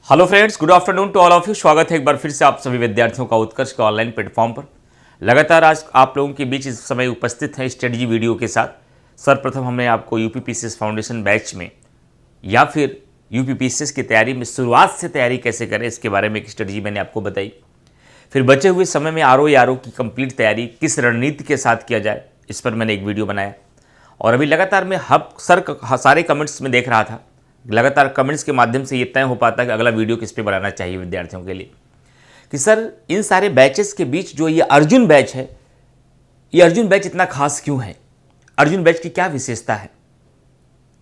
Hello friends, good afternoon to all of you. स्वागत है एक बार फिर से आप सभी विद्यार्थियों का उत्कर्ष के ऑनलाइन प्लेटफॉर्म पर। लगातार आज आप लोगों के बीच इस समय उपस्थित हैं स्ट्रेटजी वीडियो के साथ। सर्वप्रथम हमने आपको यूपीपीसीएस फाउंडेशन बैच में या फिर यूपीपीसीएस की तैयारी में शुरुआत से तैयारी कैसे करें इसके बारे में एक स्ट्रेटजी मैंने आपको बताई। फिर बचे हुए समय में आरओ की कंप्लीट तैयारी किस रणनीति के साथ किया जाए इस पर मैंने एक वीडियो बनाया। और अभी लगातार मैं सारे कमेंट्स में देख रहा था, लगातार कमेंट्स के माध्यम से ये तय हो पाता है कि अगला वीडियो किस पे बनाना चाहिए विद्यार्थियों के लिए, कि सर इन सारे बैचेस के बीच जो ये अर्जुन बैच है, ये अर्जुन बैच इतना खास क्यों है, अर्जुन बैच की क्या विशेषता है,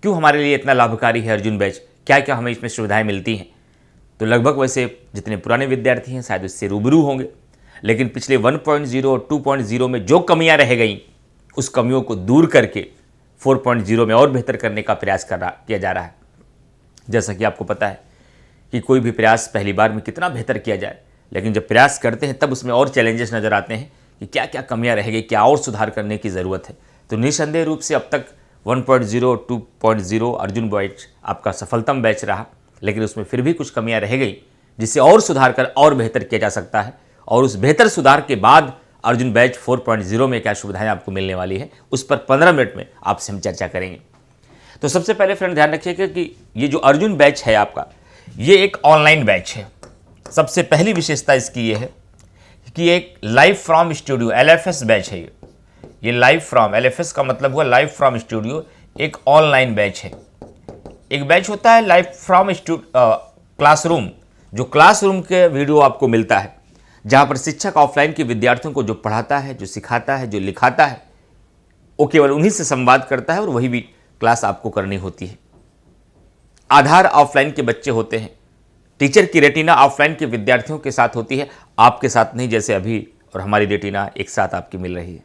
क्यों हमारे लिए इतना लाभकारी है अर्जुन बैच, क्या क्या हमें इसमें सुविधाएं मिलती हैं। तो लगभग वैसे जितने पुराने विद्यार्थी हैं शायद उससे रूबरू होंगे, लेकिन पिछले 1.0 और 2.0 में जो कमियां रह गई उस कमियों को दूर करके 4.0 में और बेहतर करने का प्रयास किया जा रहा है। जैसा कि आपको पता है कि कोई भी प्रयास पहली बार में कितना बेहतर किया जाए, लेकिन जब प्रयास करते हैं तब उसमें और चैलेंजेस नज़र आते हैं कि क्या क्या कमियां रह गई, क्या और सुधार करने की ज़रूरत है। तो निस्संदेह रूप से अब तक 1.0 और 2.0 अर्जुन बैच आपका सफलतम बैच रहा, लेकिन उसमें फिर भी कुछ कमियां रह गई जिसे और सुधार कर और बेहतर किया जा सकता है। और उस बेहतर सुधार के बाद अर्जुन बैच 4.0 में क्या सुविधाएँ आपको मिलने वाली है उस पर 15 मिनट में आपसे हम चर्चा करेंगे। तो सबसे पहले फ्रेंड ध्यान रखिएगा कि ये जो अर्जुन बैच है आपका, ये एक ऑनलाइन बैच है। सबसे पहली विशेषता इसकी ये है कि एक live from studio LFS batch है। ये लाइव फ्रॉम, LFS का मतलब हुआ लाइव फ्रॉम स्टूडियो, एक ऑनलाइन बैच है। एक बैच होता है लाइव फ्रॉम क्लासरूम, जो क्लासरूम के वीडियो आपको मिलता है, जहाँ पर शिक्षक ऑफलाइन के विद्यार्थियों को जो पढ़ाता है, जो सिखाता है, जो लिखाता है, वो केवल उन्हीं से संवाद करता है और वही भी क्लास आपको करनी होती है। आधार ऑफलाइन के बच्चे होते हैं, टीचर की रेटिना ऑफलाइन के विद्यार्थियों के साथ होती है, आपके साथ नहीं, जैसे अभी और हमारी रेटिना एक साथ आपकी मिल रही है।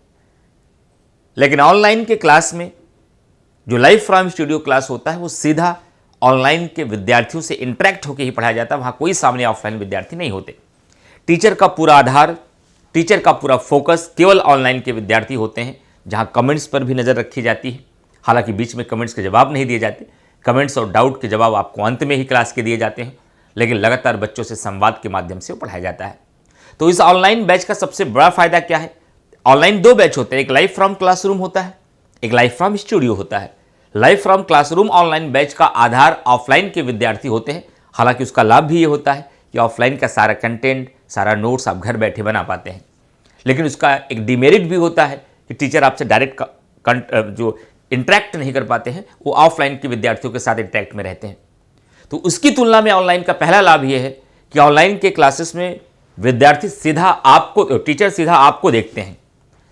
लेकिन ऑनलाइन के क्लास में जो लाइव फ्रॉम स्टूडियो क्लास होता है वो सीधा ऑनलाइन के विद्यार्थियों से इंटरेक्ट होकर ही पढ़ाया जाता है, वहाँ कोई सामने ऑफलाइन विद्यार्थी नहीं होते। टीचर का पूरा आधार, टीचर का पूरा फोकस केवल ऑनलाइन के विद्यार्थी होते हैं, जहाँ कमेंट्स पर भी नज़र रखी जाती है। हालांकि बीच में कमेंट्स के जवाब नहीं दिए जाते, कमेंट्स और डाउट के जवाब आपको अंत में ही क्लास के दिए जाते हैं, लेकिन लगातार बच्चों से संवाद के माध्यम से वो पढ़ाया जाता है। तो इस ऑनलाइन बैच का सबसे बड़ा फायदा क्या है? ऑनलाइन दो बैच होते हैं, एक लाइव फ्रॉम क्लासरूम होता है, एक लाइव फ्रॉम स्टूडियो होता है। Live from classroom online batch का आधार ऑफलाइन के विद्यार्थी होते हैं। हालांकि उसका लाभ भी ये होता है कि ऑफलाइन का सारा कंटेंट, सारा नोट्स आप घर बैठे बना पाते हैं, लेकिन उसका एक डिमेरिट भी होता है कि टीचर आपसे डायरेक्ट जो इंटरेक्ट नहीं कर पाते हैं, वो ऑफलाइन के विद्यार्थियों के साथ इंटरेक्ट में रहते हैं। तो उसकी तुलना में ऑनलाइन का पहला लाभ ये है कि ऑनलाइन के क्लासेस में विद्यार्थी सीधा आपको, टीचर सीधा आपको देखते हैं,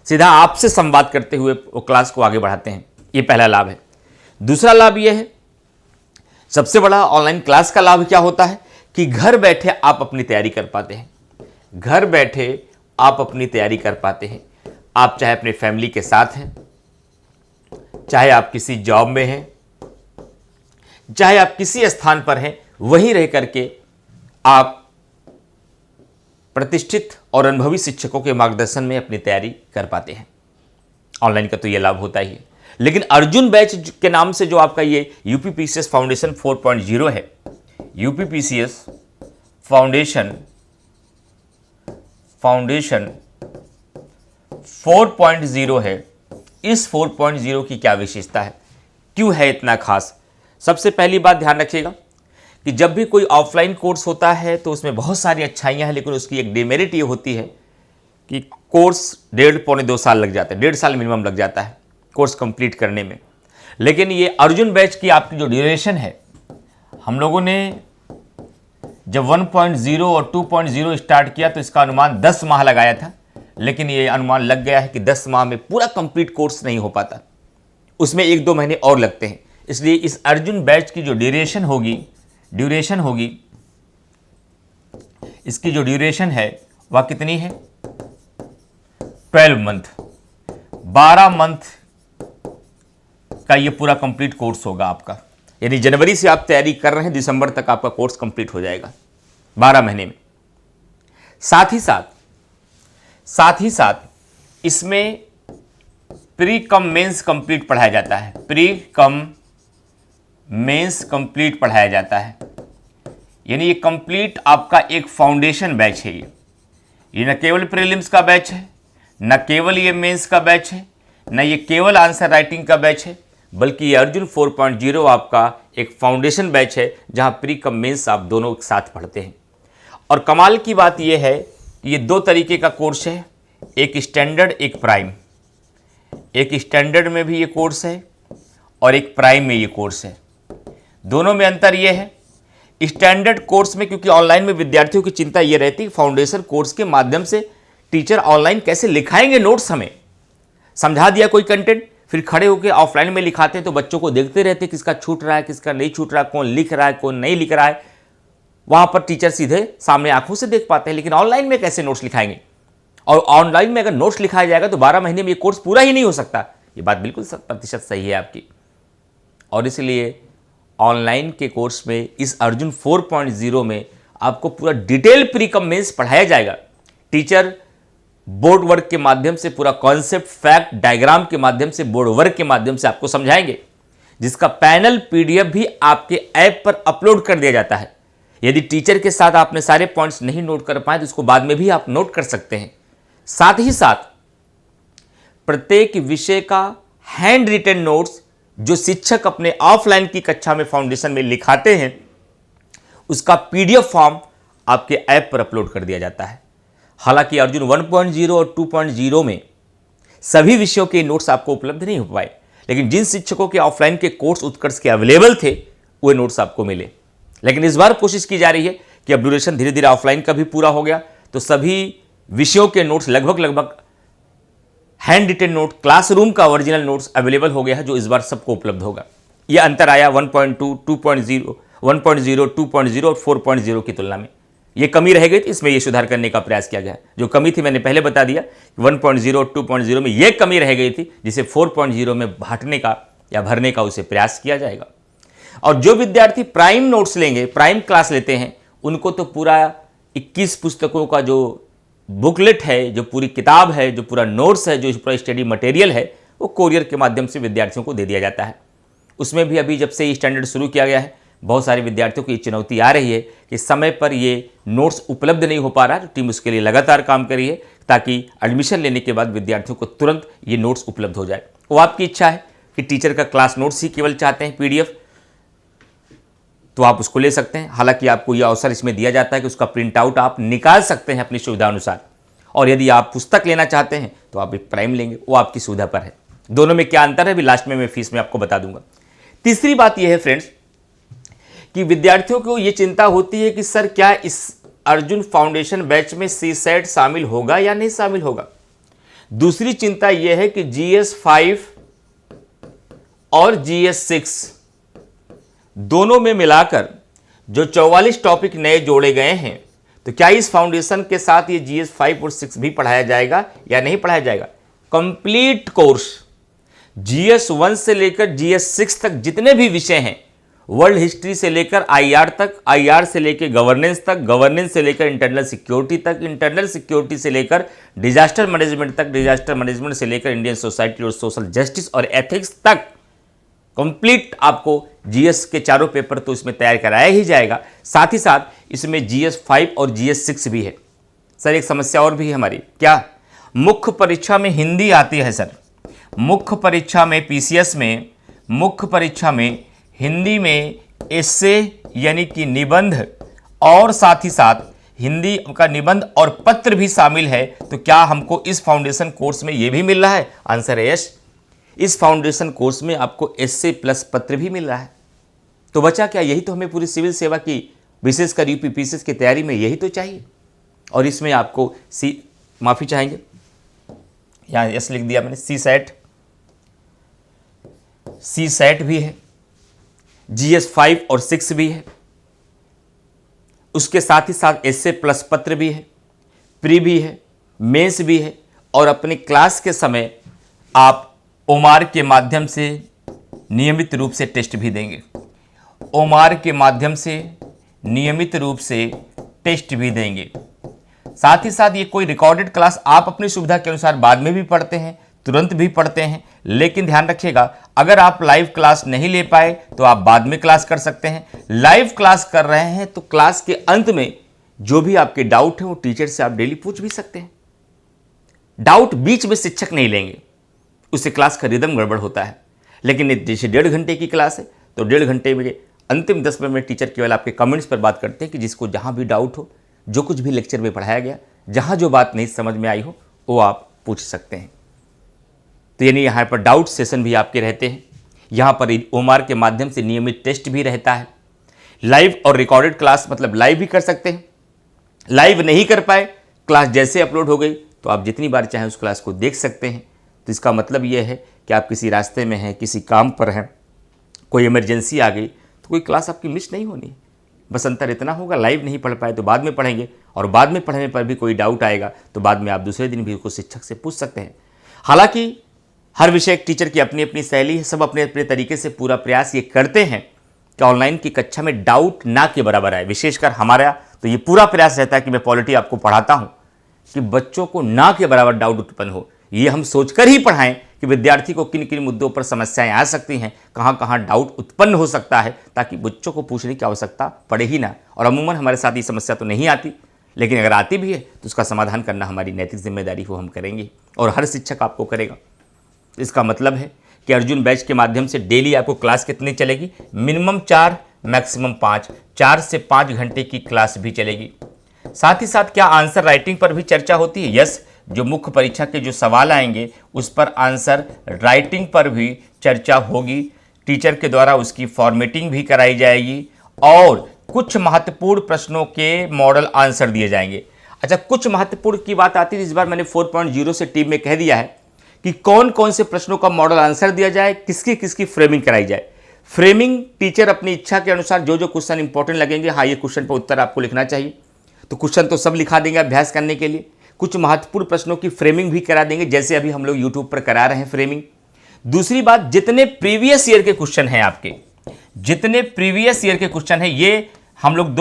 सीधा आपसे संवाद करते हुए वो क्लास को आगे बढ़ाते हैं। ये पहला लाभ है। दूसरा लाभ ये है, सबसे बड़ा ऑनलाइन क्लास का लाभ क्या होता है कि घर बैठे आप अपनी तैयारी कर पाते हैं। घर बैठे आप अपनी तैयारी कर पाते हैं। आप चाहे अपने फैमिली के साथ हैं, चाहे आप किसी जॉब में हैं, चाहे आप किसी स्थान पर हैं, वहीं रह करके आप प्रतिष्ठित और अनुभवी शिक्षकों के मार्गदर्शन में अपनी तैयारी कर पाते हैं। ऑनलाइन का तो ये लाभ होता ही है। लेकिन अर्जुन बैच के नाम से जो आपका ये यूपीपीसीएस फाउंडेशन 4.0 है, यूपीपीसीएस फाउंडेशन 4.0 है। इस 4.0 की क्या विशेषता है, क्यों है इतना खास? सबसे पहली बात ध्यान रखिएगा कि जब भी कोई ऑफलाइन कोर्स होता है तो उसमें बहुत सारी अच्छाइयाँ हैं, लेकिन उसकी एक डिमेरिट ये होती है कि कोर्स 1.5-2 साल लग जाता है, 1.5 साल मिनिमम लग जाता है कोर्स कंप्लीट करने में। लेकिन ये अर्जुन बैच की आपकी जो ड्यूरेशन है, हम लोगों ने जब 1.0 और 2.0 स्टार्ट किया तो इसका अनुमान 10 माह लगाया था, लेकिन ये अनुमान लग गया है कि 10 माह में पूरा कंप्लीट कोर्स नहीं हो पाता, उसमें 1-2 महीने और लगते हैं। इसलिए इस अर्जुन बैच की जो ड्यूरेशन होगी, इसकी जो ड्यूरेशन है वह कितनी है? 12 मंथ, 12 मंथ का ये पूरा कंप्लीट कोर्स होगा आपका। यानी जनवरी से आप तैयारी कर रहे हैं, दिसंबर तक आपका कोर्स कंप्लीट हो जाएगा 12 महीने में। साथ ही साथ इसमें प्री कम मेंस कंप्लीट पढ़ाया जाता है। प्री कम मेंस कंप्लीट पढ़ाया जाता है। यानी ये कंप्लीट आपका एक फाउंडेशन बैच है। ये न केवल प्रीलिम्स का बैच है, न केवल ये मेंस का बैच है, न ये केवल आंसर राइटिंग का बैच है, बल्कि ये अर्जुन 4.0 आपका एक फाउंडेशन बैच है जहां प्री कम मेंस आप दोनों एक साथ पढ़ते हैं। और कमाल की बात यह है कि ये दो तरीके का कोर्स है, एक स्टैंडर्ड एक प्राइम। एक स्टैंडर्ड में भी ये कोर्स है और एक प्राइम में ये कोर्स है। दोनों में अंतर ये है, स्टैंडर्ड कोर्स में क्योंकि ऑनलाइन में विद्यार्थियों की चिंता ये रहती है फाउंडेशन कोर्स के माध्यम से टीचर ऑनलाइन कैसे लिखाएंगे नोट्स, हमें समझा दिया कोई कंटेंट, फिर खड़े होकर ऑफलाइन में लिखाते हैं तो बच्चों को देखते रहते किसका छूट रहा है किसका नहीं छूट रहा है, कौन लिख रहा है कौन नहीं लिख रहा है। वहां पर टीचर सीधे सामने आंखों से देख पाते हैं, लेकिन ऑनलाइन में कैसे नोट्स लिखाएंगे? और ऑनलाइन में अगर नोट्स लिखाया जाएगा तो 12 महीने में ये कोर्स पूरा ही नहीं हो सकता। ये बात बिल्कुल 100% सही है आपकी। और इसलिए ऑनलाइन के कोर्स में इस अर्जुन 4.0 में आपको पूरा डिटेल प्री कम मेंस पढ़ाया जाएगा। टीचर बोर्ड वर्क के माध्यम से पूरा कॉन्सेप्ट, फैक्ट, डायग्राम के माध्यम से, बोर्ड वर्क के माध्यम से आपको समझाएंगे, जिसका पैनल पीडीएफ भी आपके ऐप पर अपलोड कर दिया जाता है। यदि टीचर के साथ आपने सारे पॉइंट्स नहीं नोट कर पाए तो उसको बाद में भी आप नोट कर सकते हैं। साथ ही साथ प्रत्येक विषय का हैंड रिटन नोट्स जो शिक्षक अपने ऑफलाइन की कक्षा में फाउंडेशन में लिखाते हैं, उसका पीडीएफ फॉर्म आपके ऐप पर अपलोड कर दिया जाता है। हालांकि अर्जुन 1.0 और 2.0 में सभी विषयों के नोट्स आपको उपलब्ध नहीं हो पाए, लेकिन जिन शिक्षकों के ऑफलाइन के कोर्स उत्कर्ष के अवेलेबल थे वो नोट्स आपको मिले। लेकिन इस बार कोशिश की जा रही है कि अब ड्यूरेशन धीरे धीरे ऑफलाइन का भी पूरा हो गया तो सभी विषयों के नोट्स लगभग हैंड रिटन नोट, क्लासरूम का ओरिजिनल नोट्स अवेलेबल हो गया है, जो इस बार सबको उपलब्ध होगा। यह अंतर आया 1.2, 2.0, 1.0, 2.0 और 4.0 की तुलना में। ये कमी रह गई थी, इसमें ये सुधार करने का प्रयास किया गया है। जो कमी थी मैंने पहले बता दिया, 1.0 और 2.0 में ये कमी रह गई थी, जिसे 4.0 में बांटने का या भरने का उसे प्रयास किया जाएगा। और जो विद्यार्थी प्राइम नोट्स लेंगे, प्राइम क्लास लेते हैं, उनको तो पूरा 21 पुस्तकों का जो बुकलेट है, जो पूरी किताब है, जो पूरा नोट्स है, जो पूरा स्टडी मटेरियल है, वो कोरियर के माध्यम से विद्यार्थियों को दे दिया जाता है। उसमें भी अभी जब से ये स्टैंडर्ड शुरू किया गया है, बहुत सारे विद्यार्थियों को ये चुनौती आ रही है कि समय पर ये नोट्स उपलब्ध नहीं हो पा रहा है। तो टीम उसके लिए लगातार काम कर रही है ताकि एडमिशन लेने के बाद विद्यार्थियों को तुरंत ये नोट्स उपलब्ध हो जाए। वो आपकी इच्छा है कि टीचर का क्लास नोट्स ही केवल चाहते हैं पीडीएफ, तो आप उसको ले सकते हैं। हालांकि आपको यह अवसर इसमें दिया जाता है कि उसका प्रिंट आउट आप निकाल सकते हैं अपनी सुविधा अनुसार। और यदि आप पुस्तक लेना चाहते हैं तो आप एक प्राइम लेंगे, वो आपकी सुविधा पर है। दोनों में क्या अंतर है भी लास्ट में मैं फीस में आपको बता दूंगा। तीसरी बात यह है फ्रेंड्स कि विद्यार्थियों को यह चिंता होती है कि सर क्या इस अर्जुन फाउंडेशन बैच में सीसेट शामिल होगा या नहीं शामिल होगा। दूसरी चिंता यह है कि GS 5 और GS 6 दोनों में मिलाकर जो 44 टॉपिक नए जोड़े गए हैं, तो क्या इस फाउंडेशन के साथ ये GS 5 और 6 भी पढ़ाया जाएगा या नहीं पढ़ाया जाएगा। कंप्लीट कोर्स GS 1 से लेकर GS 6 तक जितने भी विषय हैं, वर्ल्ड हिस्ट्री से लेकर IR तक, IR से लेकर गवर्नेंस तक, गवर्नेंस से लेकर इंटरनल सिक्योरिटी तक, इंटरनल सिक्योरिटी से लेकर डिजास्टर मैनेजमेंट तक, डिजास्टर मैनेजमेंट से लेकर इंडियन सोसाइटी और सोशल जस्टिस और एथिक्स तक कंप्लीट आपको GS के चारों पेपर तो इसमें तैयार कराया ही जाएगा। साथ ही साथ इसमें GS 5 और GS 6 भी है। सर एक समस्या और भी है हमारी, क्या मुख्य परीक्षा में हिंदी आती है सर, मुख्य परीक्षा में PCS में मुख्य परीक्षा में हिंदी में एस्से यानी कि निबंध और साथ ही साथ हिंदी का निबंध और पत्र भी शामिल है, तो क्या हमको इस फाउंडेशन कोर्स में ये भी मिल रहा है। आंसर है यस, इस फाउंडेशन कोर्स में आपको एस्से प्लस पत्र भी मिल रहा है। तो बचा क्या, यही तो हमें पूरी सिविल सेवा की विशेषकर UPPCS की तैयारी में यही तो चाहिए। और इसमें आपको माफ़ी चाहेंगे, यहाँ यस लिख दिया मैंने, CSAT भी है, GS 5 और 6 भी है, उसके साथ ही साथ एस्से प्लस पत्र भी है, प्री भी है, मेंस भी है। और अपने क्लास के समय आप ओमार के माध्यम से नियमित रूप से टेस्ट भी देंगे, ओमार के माध्यम से नियमित रूप से टेस्ट भी देंगे। साथ ही साथ ये कोई रिकॉर्डेड क्लास आप अपनी सुविधा के अनुसार बाद में भी पढ़ते हैं तुरंत भी पढ़ते हैं। लेकिन ध्यान रखिएगा, अगर आप लाइव क्लास नहीं ले पाए तो आप बाद में क्लास कर सकते हैं। लाइव क्लास कर रहे हैं तो क्लास के अंत में जो भी आपके डाउट है वो टीचर से आप डेली पूछ भी सकते हैं। डाउट बीच में शिक्षक नहीं लेंगे, उससे क्लास का रिदम गड़बड़ होता है। लेकिन जैसे 1.5 घंटे की क्लास है तो 1.5 घंटे में अंतिम 10 मिनट में टीचर केवल आपके कमेंट्स पर बात करते हैं कि जिसको जहां भी डाउट हो, जो कुछ भी लेक्चर में पढ़ाया गया, जहां जो बात नहीं समझ में आई हो वो आप पूछ सकते हैं। तो यानी यहाँ पर डाउट सेशन भी आपके रहते हैं। यहाँ पर ओमार के माध्यम से नियमित टेस्ट भी रहता है। लाइव और रिकॉर्डेड क्लास मतलब लाइव भी कर सकते हैं। लाइव नहीं कर पाए, क्लास जैसे अपलोड हो गई तो आप जितनी बार चाहें उस क्लास को देख सकते हैं। तो इसका मतलब ये है कि आप किसी रास्ते में हैं, किसी काम पर हैं, कोई इमरजेंसी आ गई तो कोई क्लास आपकी मिस नहीं होनी। बस अंतर इतना होगा, लाइव नहीं पढ़ पाए तो बाद में पढ़ेंगे, और बाद में पढ़ने पर भी कोई डाउट आएगा तो बाद में आप दूसरे दिन भी उसको शिक्षक से पूछ सकते हैं। हालांकि हर विषय एक टीचर की अपनी अपनी शैली है, सब अपने अपने तरीके से पूरा प्रयास ये करते हैं कि ऑनलाइन की कक्षा में डाउट ना के बराबर आए। विशेषकर हमारा तो ये पूरा प्रयास रहता है कि मैं पॉलिटी आपको पढ़ाता हूँ कि बच्चों को ना के बराबर डाउट उत्पन्न हो। ये हम सोचकर ही पढ़ाएं कि विद्यार्थी को किन किन मुद्दों पर समस्याएं आ सकती हैं, कहाँ कहाँ डाउट उत्पन्न हो सकता है, ताकि बच्चों को पूछने की आवश्यकता पड़े ही ना। और अमूमन हमारे साथ ये समस्या तो नहीं आती, लेकिन अगर आती भी है तो उसका समाधान करना हमारी नैतिक जिम्मेदारी हो, हम करेंगे और हर शिक्षक आपको करेगा। इसका मतलब है कि अर्जुन बैच के माध्यम से डेली आपको क्लास कितनी चलेगी? मिनिमम 4, मैक्सिमम 5, 4 से 5 घंटे की क्लास भी चलेगी। साथ ही साथ क्या आंसर राइटिंग पर भी चर्चा होती है? यस, जो मुख्य परीक्षा के जो सवाल आएंगे उस पर आंसर राइटिंग पर भी चर्चा होगी। टीचर के द्वारा उसकी फॉर्मेटिंग भी कराई जाएगी और कुछ महत्वपूर्ण प्रश्नों के मॉडल आंसर दिए जाएंगे। अच्छा, कुछ महत्वपूर्ण की बात आती है, इस बार मैंने 4.0 से टीम में कह दिया है कि कौन कौन से प्रश्नों का मॉडल आंसर दिया जाए, किसकी किसकी फ्रेमिंग कराई जाए। फ्रेमिंग टीचर अपनी इच्छा के अनुसार जो जो क्वेश्चन इंपॉर्टेंट लगेंगे, हाँ ये क्वेश्चन पर उत्तर आपको लिखना चाहिए, तो क्वेश्चन तो सब लिखा देंगे अभ्यास करने के लिए। कुछ महत्वपूर्ण प्रश्नों की फ्रेमिंग भी करा देंगे, जैसे अभी हम लोग यूट्यूब पर करा रहे हैं फ्रेमिंग। दूसरी बात, जितने प्रीवियस ईयर के क्वेश्चन हैं आपके, जितने प्रीवियस ईयर के क्वेश्चन हैं, ये हम लोग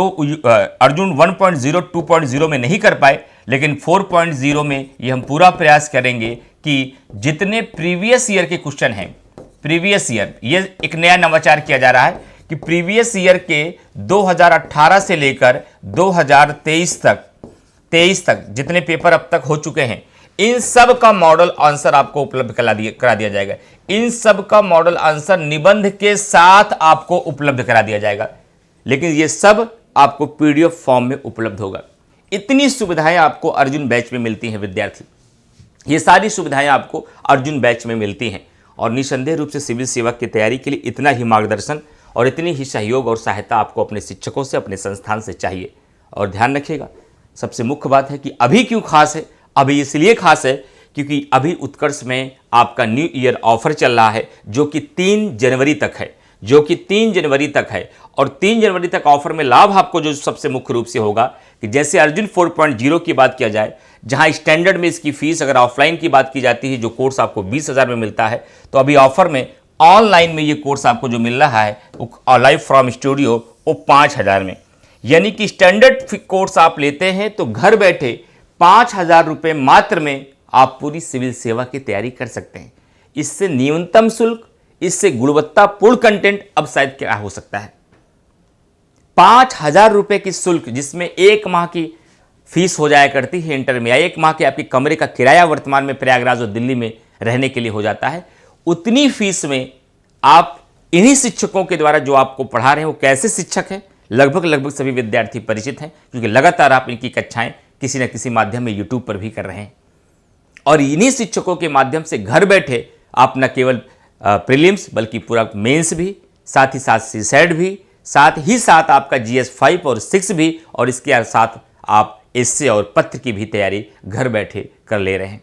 अर्जुन 1.0 2.0 में नहीं कर पाए, लेकिन 4.0 में ये हम पूरा प्रयास करेंगे कि जितने प्रीवियस ईयर के क्वेश्चन हैं, प्रीवियस ईयर, ये एक नया नवाचार किया जा रहा है कि प्रीवियस ईयर के 2018 से लेकर 2023 तक जितने पेपर अब तक हो चुके हैं, इन सब का मॉडल आंसर आपको उपलब्ध करा दिया जाएगा। इन सब का मॉडल आंसर निबंध के साथ आपको उपलब्ध करा दिया जाएगा, लेकिन ये सब आपको पीडीएफ फॉर्म में उपलब्ध होगा। इतनी सुविधाएं आपको अर्जुन बैच में मिलती हैं विद्यार्थी, ये सारी सुविधाएं आपको अर्जुन बैच में मिलती हैं। और निसंदेह रूप से सिविल सेवा की तैयारी के लिए इतना ही मार्गदर्शन और इतनी ही सहयोग और सहायता आपको अपने शिक्षकों से, अपने संस्थान से चाहिए। और ध्यान रखिएगा, सबसे मुख्य बात है कि अभी क्यों खास है? अभी इसलिए खास है क्योंकि अभी उत्कर्ष में आपका न्यू ईयर ऑफर चल रहा है, जो कि 3 जनवरी तक है। और 3 जनवरी तक ऑफर में लाभ आपको जो सबसे मुख्य रूप से होगा कि जैसे अर्जुन 4.0 की बात किया जाए, जहां स्टैंडर्ड में इसकी फीस अगर ऑफलाइन की बात की जाती है, जो कोर्स आपको 20,000 में मिलता है, तो अभी ऑफर में ऑनलाइन में ये कोर्स आपको जो मिल रहा है लाइव फ्रॉम स्टूडियो, वो 5,000 में। यानी कि स्टैंडर्ड कोर्स आप लेते हैं तो घर बैठे 5,000 रुपये मात्र में आप पूरी सिविल सेवा की तैयारी कर सकते हैं। इससे न्यूनतम शुल्क, इससे गुणवत्तापूर्ण कंटेंट अब शायद क्या हो सकता है। 5,000 रुपये की शुल्क, जिसमें 1 माह की फीस हो जाया करती है इंटर में, या 1 माह के आपके कमरे का किराया वर्तमान में प्रयागराज और दिल्ली में रहने के लिए हो जाता है, उतनी फीस में आप इन्हीं शिक्षकों के द्वारा जो आपको पढ़ा रहे हैं, वो कैसे शिक्षक हैं, लगभग सभी विद्यार्थी परिचित हैं, क्योंकि लगातार आप इनकी कक्षाएं किसी न किसी माध्यम में यूट्यूब पर भी कर रहे हैं। और इन्हीं शिक्षकों के माध्यम से घर बैठे आप न केवल प्रीलिम्स बल्कि पूरा मेंस भी, साथ ही साथ सीसेट भी, साथ ही साथ आपका GS 5 और 6 भी, और इसके साथ आप एस्से और पत्र की भी तैयारी घर बैठे कर ले रहे हैं।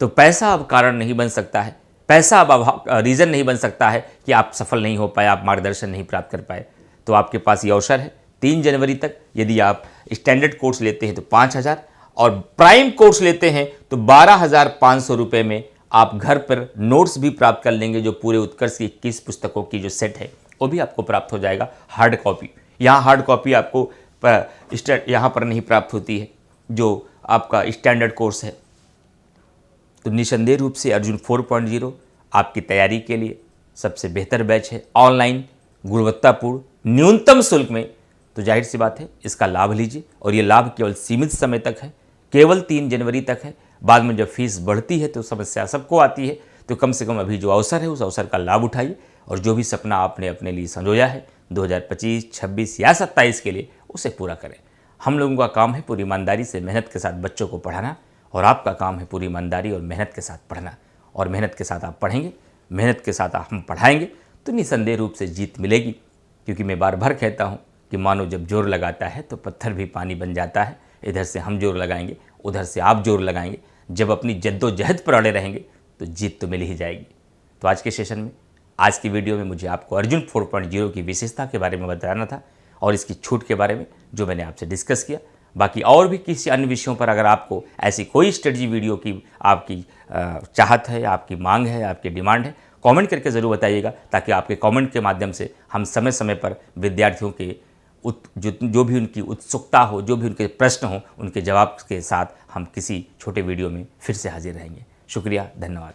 तो पैसा अब कारण नहीं बन सकता है, पैसा अब रीज़न नहीं बन सकता है कि आप सफल नहीं हो पाए, आप मार्गदर्शन नहीं प्राप्त कर पाए। तो आपके पास ये अवसर है 3 जनवरी तक। यदि आप स्टैंडर्ड कोर्स लेते हैं तो 5,000 और प्राइम कोर्स लेते हैं तो 12,500 रुपये में आप घर पर नोट्स भी प्राप्त कर लेंगे। जो पूरे उत्कर्ष की 21 पुस्तकों की जो सेट है वो भी आपको प्राप्त हो जाएगा हार्ड कॉपी। यहाँ हार्ड कॉपी आपको यहाँ पर नहीं प्राप्त होती है, जो आपका स्टैंडर्ड कोर्स है। तो निसंदेह रूप से अर्जुन 4.0 आपकी तैयारी के लिए सबसे बेहतर बैच है, ऑनलाइन, गुणवत्तापूर्ण, न्यूनतम शुल्क में। तो जाहिर सी बात है इसका लाभ लीजिए, और ये लाभ केवल सीमित समय तक है, केवल 3 जनवरी तक है। बाद में जब फीस बढ़ती है तो समस्या सबको आती है। तो कम से कम अभी जो अवसर है उस अवसर का लाभ उठाइए, और जो भी सपना आपने अपने लिए संजोया है 2025, 26 या 27 के लिए, उसे पूरा करें। हम लोगों का काम है पूरी ईमानदारी से मेहनत के साथ बच्चों को पढ़ाना, और आपका काम है पूरी ईमानदारी और मेहनत के साथ पढ़ना। और मेहनत के साथ आप पढ़ेंगे, मेहनत के साथ हम पढ़ाएंगे तो निसंदेह रूप से जीत मिलेगी। क्योंकि मैं बार बार कहता हूँ कि मानो जब जोर लगाता है तो पत्थर भी पानी बन जाता है। इधर से हम जोर लगाएंगे, उधर से आप जोर लगाएंगे। जब अपनी जद्दोजहद पर अड़े रहेंगे तो जीत तो मिल ही जाएगी। तो आज के सेशन में, आज की वीडियो में मुझे आपको अर्जुन 4.0 की विशेषता के बारे में बताना था, और इसकी छूट के बारे में जो मैंने आपसे डिस्कस किया। बाकी और भी किसी अन्य विषयों पर अगर आपको ऐसी कोई स्ट्रेटजी वीडियो की आपकी चाहत है, आपकी मांग है, आपकी डिमांड है, कमेंट करके ज़रूर बताइएगा, ताकि आपके कमेंट के माध्यम से हम समय समय पर विद्यार्थियों के जो भी उनकी उत्सुकता हो, जो भी उनके प्रश्न हो, उनके जवाब के साथ हम किसी छोटे वीडियो में फिर से हाजिर रहेंगे। शुक्रिया, धन्यवाद।